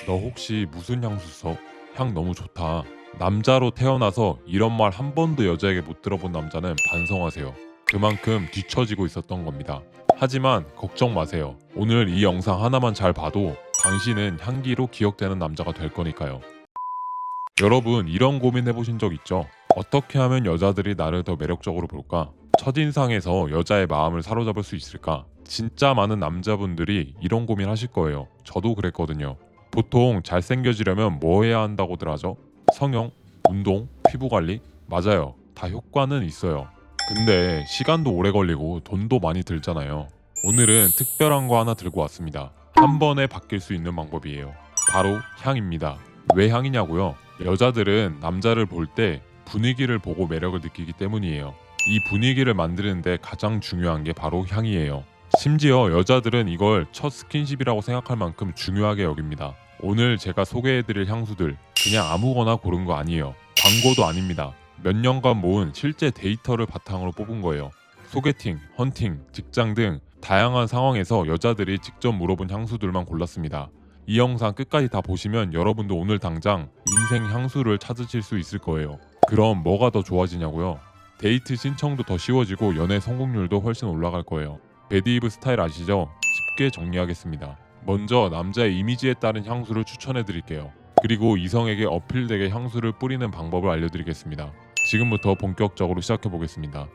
너 혹시 무슨 향수 써? 향 너무 좋다. 남자로 태어나서 이런 말 한 번도 여자에게 못 들어본 남자는 반성하세요. 그만큼 뒤처지고 있었던 겁니다. 하지만 걱정 마세요. 오늘 이 영상 하나만 잘 봐도 당신은 향기로 기억되는 남자가 될 거니까요. 여러분, 이런 고민 해보신 적 있죠? 어떻게 하면 여자들이 나를 더 매력적으로 볼까? 첫인상에서 여자의 마음을 사로잡을 수 있을까? 진짜 많은 남자분들이 이런 고민 하실 거예요. 저도 그랬거든요. 보통 잘생겨지려면 뭐 해야 한다고들 하죠? 성형, 운동, 피부관리? 맞아요. 다 효과는 있어요. 근데 시간도 오래 걸리고 돈도 많이 들잖아요. 오늘은 특별한 거 하나 들고 왔습니다. 한 번에 바뀔 수 있는 방법이에요. 바로 향입니다. 왜 향이냐고요? 여자들은 남자를 볼 때 분위기를 보고 매력을 느끼기 때문이에요. 이 분위기를 만드는데 가장 중요한 게 바로 향이에요. 심지어 여자들은 이걸 첫 스킨십이라고 생각할 만큼 중요하게 여깁니다. 오늘 제가 소개해드릴 향수들 그냥 아무거나 고른 거 아니에요. 광고도 아닙니다. 몇 년간 모은 실제 데이터를 바탕으로 뽑은 거예요. 소개팅, 헌팅, 직장 등 다양한 상황에서 여자들이 직접 물어본 향수들만 골랐습니다. 이 영상 끝까지 다 보시면 여러분도 오늘 당장 인생 향수를 찾으실 수 있을 거예요. 그럼 뭐가 더 좋아지냐고요? 데이트 신청도 더 쉬워지고 연애 성공률도 훨씬 올라갈 거예요. 배드이브 스타일 아시죠? 쉽게 정리하겠습니다. 먼저 남자의 이미지에 따른 향수를 추천해 드릴게요. 그리고 이성에게 어필되게 향수를 뿌리는 방법을 알려드리겠습니다. 지금부터 본격적으로 시작해 보겠습니다.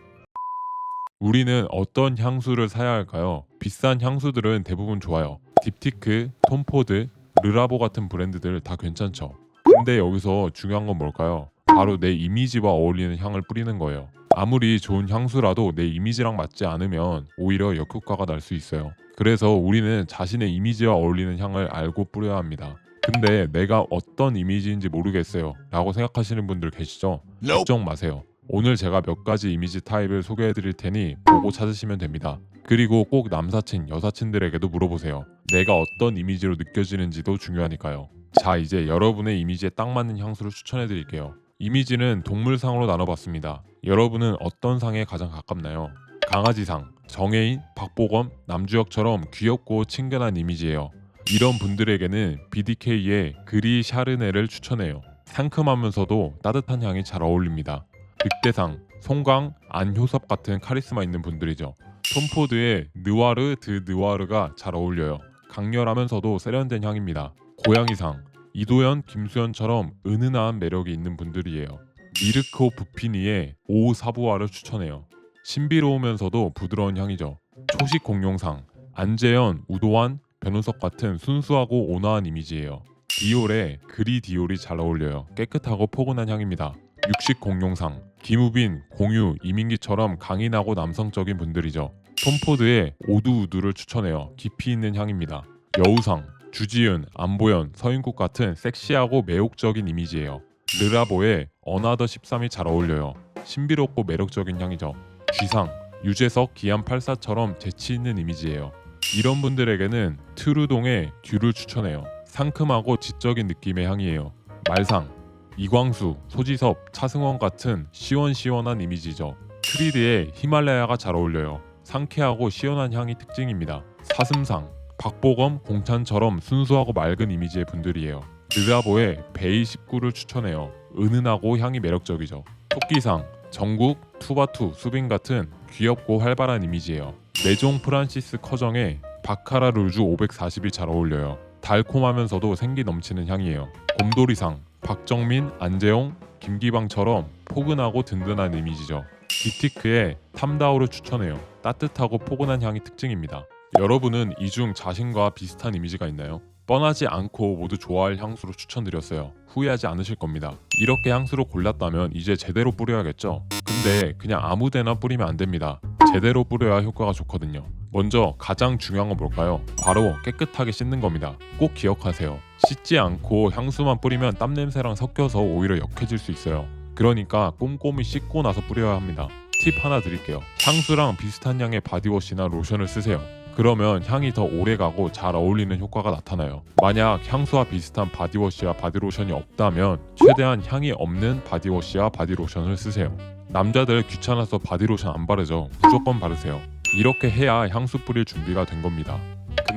우리는 어떤 향수를 사야 할까요? 비싼 향수들은 대부분 좋아요. 딥티크, 톰포드, 르라보 같은 브랜드들 다 괜찮죠. 근데 여기서 중요한 건 뭘까요? 바로 내 이미지와 어울리는 향을 뿌리는 거예요. 아무리 좋은 향수라도 내 이미지랑 맞지 않으면 오히려 역효과가 날 수 있어요. 그래서 우리는 자신의 이미지와 어울리는 향을 알고 뿌려야 합니다. 근데 내가 어떤 이미지인지 모르겠어요 라고 생각하시는 분들 계시죠? 걱정 마세요. 오늘 제가 몇 가지 이미지 타입을 소개해 드릴 테니 보고 찾으시면 됩니다. 그리고 꼭 남사친, 여사친들에게도 물어보세요. 내가 어떤 이미지로 느껴지는지도 중요하니까요. 자, 이제 여러분의 이미지에 딱 맞는 향수를 추천해 드릴게요. 이미지는 동물상으로 나눠봤습니다. 여러분은 어떤 상에 가장 가깝나요? 강아지상, 정혜인, 박보검, 남주혁처럼 귀엽고 친근한 이미지예요. 이런 분들에게는 BDK의 그리 샤르네를 추천해요. 상큼하면서도 따뜻한 향이 잘 어울립니다. 늑대상, 송강, 안효섭 같은 카리스마 있는 분들이죠. 톰포드의 느와르 드 느와르가 잘 어울려요. 강렬하면서도 세련된 향입니다. 고양이상, 이도현, 김수현처럼 은은한 매력이 있는 분들이에요. 미르코 부피니의 오 사부아를 추천해요. 신비로우면서도 부드러운 향이죠. 초식 공룡상, 안재현, 우도환, 변우석 같은 순수하고 온화한 이미지예요. 디올의 그리 디올이 잘 어울려요. 깨끗하고 포근한 향입니다. 육식 공룡상, 김우빈, 공유, 이민기처럼 강인하고 남성적인 분들이죠. 톰포드의 오두우두를 추천해요. 깊이 있는 향입니다. 여우상, 주지은, 안보현, 서인국 같은 섹시하고 매혹적인 이미지예요. 르라보의 어나더 13이 잘 어울려요. 신비롭고 매력적인 향이죠. 쥐상, 유재석, 기안84처럼 재치 있는 이미지예요. 이런 분들에게는 트루동의 듀를 추천해요. 상큼하고 지적인 느낌의 향이에요. 말상, 이광수, 소지섭, 차승원 같은 시원시원한 이미지죠. 트리드의 히말라야가 잘 어울려요. 상쾌하고 시원한 향이 특징입니다. 사슴상, 박보검, 공찬처럼 순수하고 맑은 이미지의 분들이에요. 르라보의 베이 19를 추천해요. 은은하고 향이 매력적이죠. 토끼상, 정국, 투바투, 수빈 같은 귀엽고 활발한 이미지예요. 메종 프란시스 커정의 바카라 룰주 540이 잘 어울려요. 달콤하면서도 생기 넘치는 향이에요. 곰돌이상, 박정민, 안재용, 김기방처럼 포근하고 든든한 이미지죠. 딥티크의 탐다오를 추천해요. 따뜻하고 포근한 향이 특징입니다. 여러분은 이 중 자신과 비슷한 이미지가 있나요? 뻔하지 않고 모두 좋아할 향수로 추천드렸어요. 후회하지 않으실 겁니다. 이렇게 향수로 골랐다면 이제 제대로 뿌려야겠죠? 근데 그냥 아무데나 뿌리면 안 됩니다. 제대로 뿌려야 효과가 좋거든요. 먼저 가장 중요한 건 뭘까요? 바로 깨끗하게 씻는 겁니다. 꼭 기억하세요. 씻지 않고 향수만 뿌리면 땀 냄새랑 섞여서 오히려 역해질 수 있어요. 그러니까 꼼꼼히 씻고 나서 뿌려야 합니다. 팁 하나 드릴게요. 향수랑 비슷한 양의 바디워시나 로션을 쓰세요. 그러면 향이 더 오래가고 잘 어울리는 효과가 나타나요. 만약 향수와 비슷한 바디워시와 바디로션이 없다면 최대한 향이 없는 바디워시와 바디로션을 쓰세요. 남자들 귀찮아서 바디로션 안 바르죠? 무조건 바르세요. 이렇게 해야 향수 뿌릴 준비가 된 겁니다.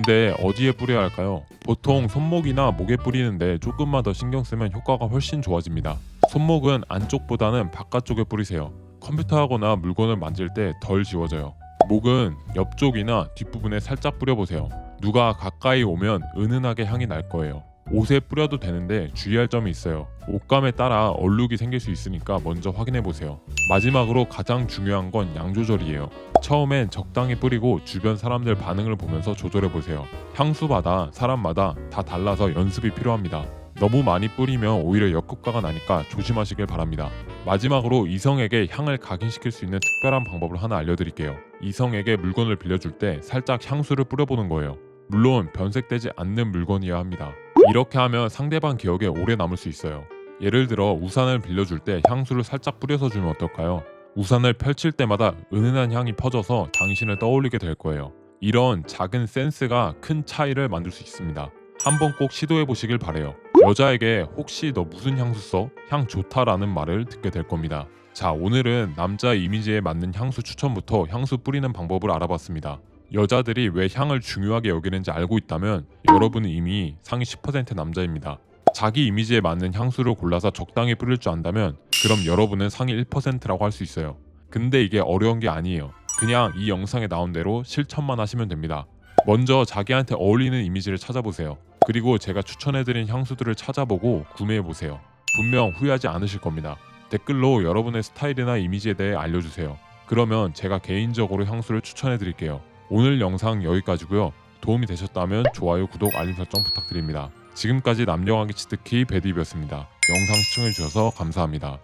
근데 어디에 뿌려야 할까요? 보통 손목이나 목에 뿌리는데 조금만 더 신경 쓰면 효과가 훨씬 좋아집니다. 손목은 안쪽보다는 바깥쪽에 뿌리세요. 컴퓨터하거나 물건을 만질 때 덜 지워져요. 목은 옆쪽이나 뒷부분에 살짝 뿌려보세요. 누가 가까이 오면 은은하게 향이 날 거예요. 옷에 뿌려도 되는데 주의할 점이 있어요. 옷감에 따라 얼룩이 생길 수 있으니까 먼저 확인해 보세요. 마지막으로 가장 중요한 건 양 조절이에요. 처음엔 적당히 뿌리고 주변 사람들 반응을 보면서 조절해 보세요. 향수마다 사람마다 다 달라서 연습이 필요합니다. 너무 많이 뿌리면 오히려 역효과가 나니까 조심하시길 바랍니다. 마지막으로 이성에게 향을 각인시킬 수 있는 특별한 방법을 하나 알려드릴게요. 이성에게 물건을 빌려줄 때 살짝 향수를 뿌려보는 거예요. 물론 변색되지 않는 물건이어야 합니다. 이렇게 하면 상대방 기억에 오래 남을 수 있어요. 예를 들어 우산을 빌려줄 때 향수를 살짝 뿌려서 주면 어떨까요? 우산을 펼칠 때마다 은은한 향이 퍼져서 당신을 떠올리게 될 거예요. 이런 작은 센스가 큰 차이를 만들 수 있습니다. 한번 꼭 시도해 보시길 바래요. 여자에게 혹시 너 무슨 향수 써? 향 좋다라는 말을 듣게 될 겁니다. 자, 오늘은 남자 이미지에 맞는 향수 추천부터 향수 뿌리는 방법을 알아봤습니다. 여자들이 왜 향을 중요하게 여기는지 알고 있다면 여러분은 이미 상위 10% 남자입니다. 자기 이미지에 맞는 향수를 골라서 적당히 뿌릴 줄 안다면 그럼 여러분은 상위 1%라고 할 수 있어요. 근데 이게 어려운 게 아니에요. 그냥 이 영상에 나온 대로 실천만 하시면 됩니다. 먼저 자기한테 어울리는 이미지를 찾아보세요. 그리고 제가 추천해드린 향수들을 찾아보고 구매해보세요. 분명 후회하지 않으실 겁니다. 댓글로 여러분의 스타일이나 이미지에 대해 알려주세요. 그러면 제가 개인적으로 향수를 추천해드릴게요. 오늘 영상 여기까지고요. 도움이 되셨다면 좋아요, 구독, 알림 설정 부탁드립니다. 지금까지 남녀관계 치트키 배드입이었습니다. 영상 시청해주셔서 감사합니다.